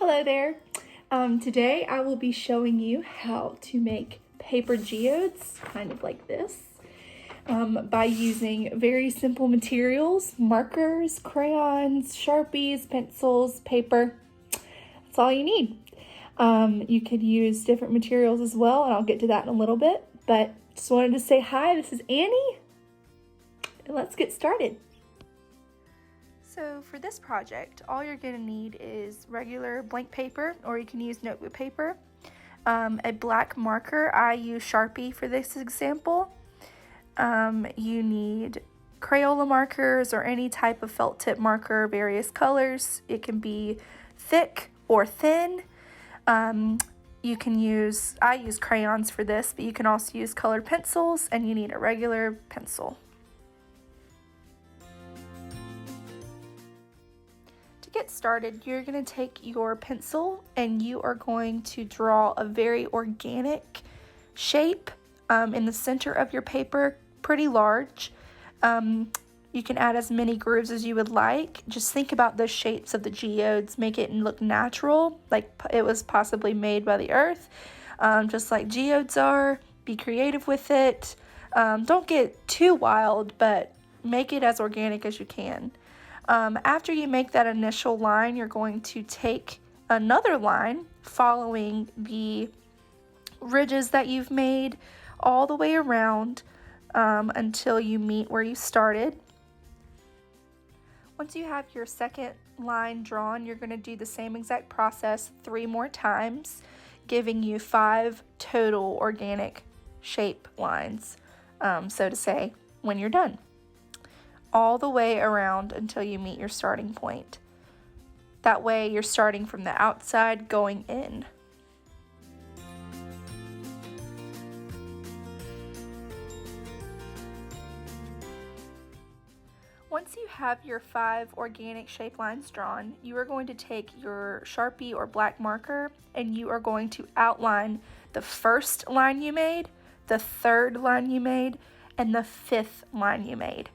Hello there. Today I will be showing you how to make paper geodes, kind of like this, by using very simple materials: markers, crayons, sharpies, pencils, paper. That's all you need. You could use different materials as well, and I'll get to that in a little bit, but just wanted to say hi, this is Annie, and let's get started. So for this project, all you're going to need is regular blank paper, or you can use notebook paper, a black marker. I use Sharpie for this example. You need Crayola markers or any type of felt tip marker, various colors. It can be thick or thin. You can use, I use crayons for this, but you can also use colored pencils, and you need a regular pencil. Get started, you're going to take your pencil and you are going to draw a very organic shape in the center of your paper, pretty large. You can add as many grooves as you would like. Just think about the shapes of the geodes, make it look natural, like it was possibly made by the earth, just like geodes are. Be creative with it. Don't get too wild, but make it as organic as you can. After you make that initial line, you're going to take another line following the ridges that you've made all the way around until you meet where you started. Once you have your second line drawn, you're going to do the same exact process 3 more times, giving you 5 total organic shape lines, so to say, when you're done. All the way around until you meet your starting point. That way you're starting from the outside going in. Once you have your 5 organic shape lines drawn, you are going to take your Sharpie or black marker and you are going to outline the first line you made, the third line you made, and the 5th line you made.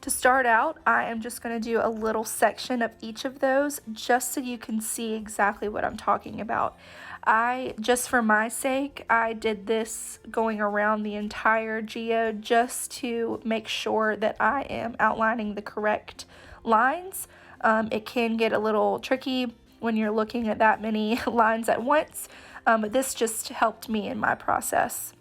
To start out, I am just going to do a little section of each of those just so you can see exactly what I'm talking about. Just for my sake, I did this going around the entire geode just to make sure that I am outlining the correct lines. It can get a little tricky when you're looking at that many lines at once, but this just helped me in my process.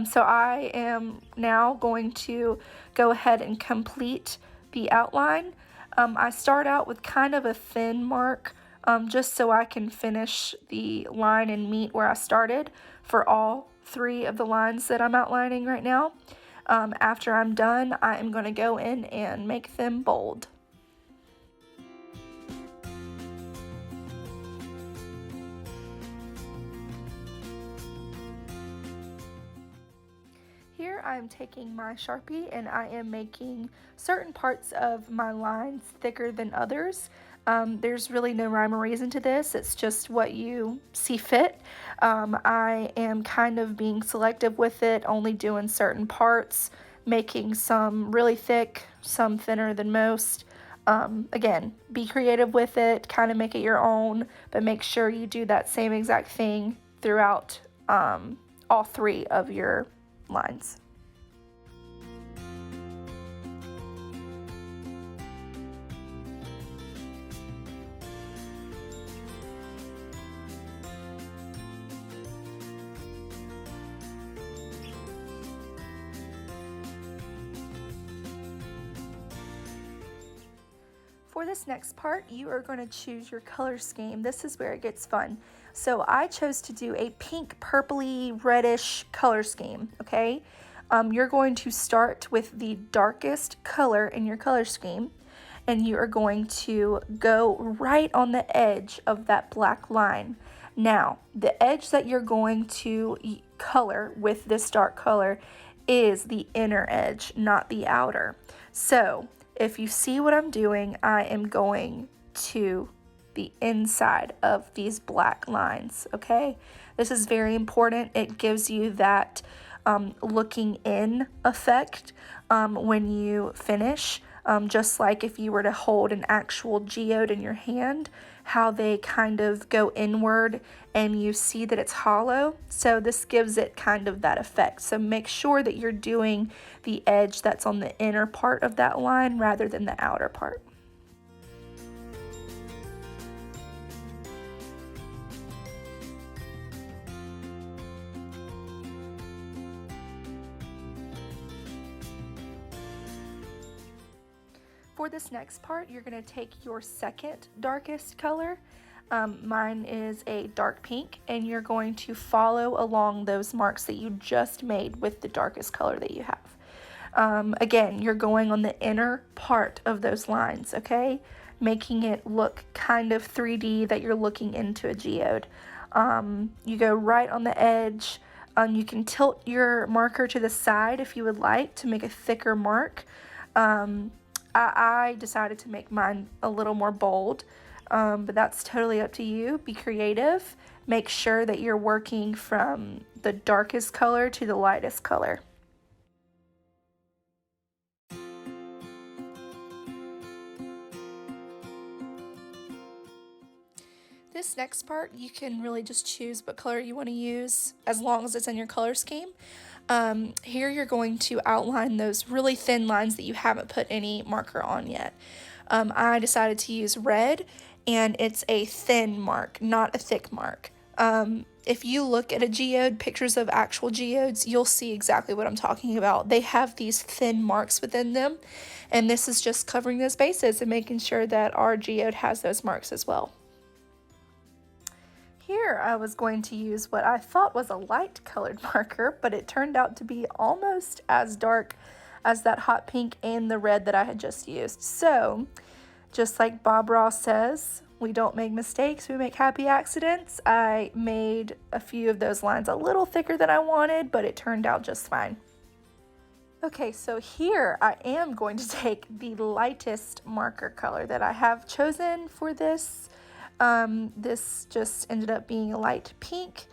So I am now going to go ahead and complete the outline. I start out with kind of a thin mark, just so I can finish the line and meet where I started for all 3 of the lines that I'm outlining right now. After I'm done, I am going to go in and make them bold. Here I am taking my Sharpie and I am making certain parts of my lines thicker than others. There's really no rhyme or reason to this, it's just what you see fit. I am kind of being selective with it, only doing certain parts, making some really thick, some thinner than most. Again, be creative with it, kind of make it your own, but make sure you do that same exact thing throughout all 3 of your lines. For this next part, you are going to choose your color scheme. This is where it gets fun. So I chose to do a pink, purpley, reddish color scheme, okay? You're going to start with the darkest color in your color scheme, and you are going to go right on the edge of that black line. Now, the edge that you're going to color with this dark color is the inner edge, not the outer. So, if you see what I'm doing, I am going to the inside of these black lines, okay? This is very important. It gives you that looking in effect when you finish. just like if you were to hold an actual geode in your hand, how they kind of go inward and you see that it's hollow. So this gives it kind of that effect. So make sure that you're doing the edge that's on the inner part of that line rather than the outer part. For this next part, you're going to take your second darkest color. Mine is a dark pink, and you're going to follow along those marks that you just made with the darkest color that you have. Again, you're going on the inner part of those lines, okay? Making it look kind of 3D, that you're looking into a geode. You go right on the edge. You can tilt your marker to the side if you would like to make a thicker mark. I decided to make mine a little more bold, but that's totally up to you. Be creative. Make sure that you're working from the darkest color to the lightest color. This next part, you can really just choose what color you want to use as long as it's in your color scheme. Here you're going to outline those really thin lines that you haven't put any marker on yet. I decided to use red, and it's a thin mark, not a thick mark. If you look at a geode, pictures of actual geodes, you'll see exactly what I'm talking about. They have these thin marks within them, and this is just covering those bases and making sure that our geode has those marks as well. Here I was going to use what I thought was a light colored marker, but it turned out to be almost as dark as that hot pink and the red that I had just used. So, just like Bob Ross says, we don't make mistakes, we make happy accidents. I made a few of those lines a little thicker than I wanted, but it turned out just fine. Okay, so here I am going to take the lightest marker color that I have chosen for this. This just ended up being a light pink.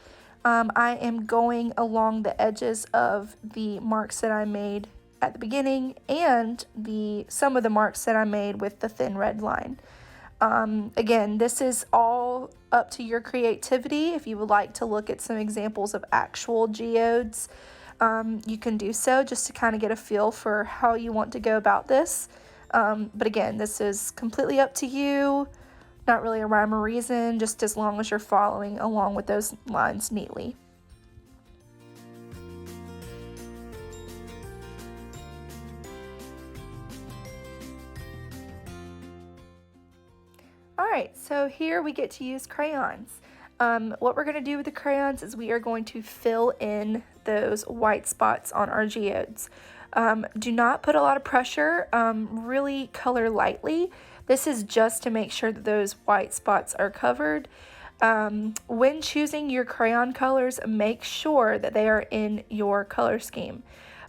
I am going along the edges of the marks that I made at the beginning and some of the marks that I made with the thin red line. Again, this is all up to your creativity. If you would like to look at some examples of actual geodes, you can do so just to kind of get a feel for how you want to go about this. But again, this is completely up to you. Not really a rhyme or reason, just as long as you're following along with those lines neatly. Alright, so here we get to use crayons. What we're going to do with the crayons is we are going to fill in those white spots on our geodes. Do not put a lot of pressure, really color lightly. This is just to make sure that those white spots are covered. When choosing your crayon colors, make sure that they are in your color scheme.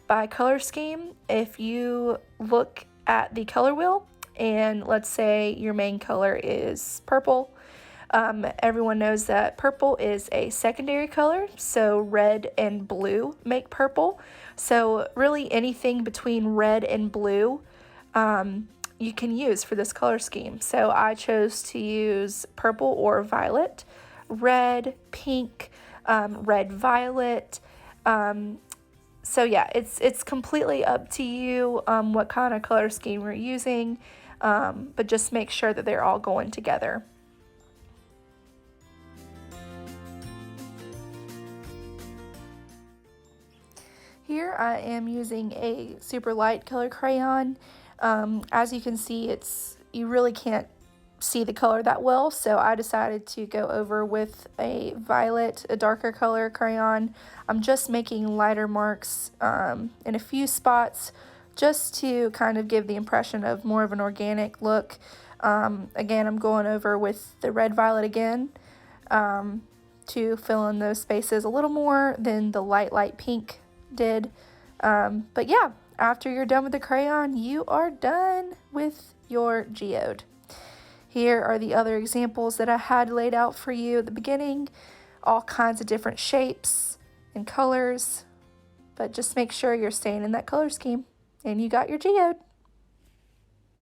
By color scheme, if you look at the color wheel and let's say your main color is purple, everyone knows that purple is a secondary color, so red and blue make purple. So really anything between red and blue you can use for this color scheme. So I chose to use purple or violet, red, pink, red, violet. So yeah, it's completely up to you what kind of color scheme you're using, but just make sure that they're all going together. Here I am using a super light color crayon. As you can see, you really can't see the color that well, so I decided to go over with a violet, a darker color crayon. I'm just making lighter marks in a few spots just to kind of give the impression of more of an organic look. Again, I'm going over with the red violet again to fill in those spaces a little more than the light pink did. But yeah, after you're done with the crayon, you are done with your geode. Here are the other examples that I had laid out for you at the beginning. All kinds of different shapes and colors, but just make sure you're staying in that color scheme and you got your geode.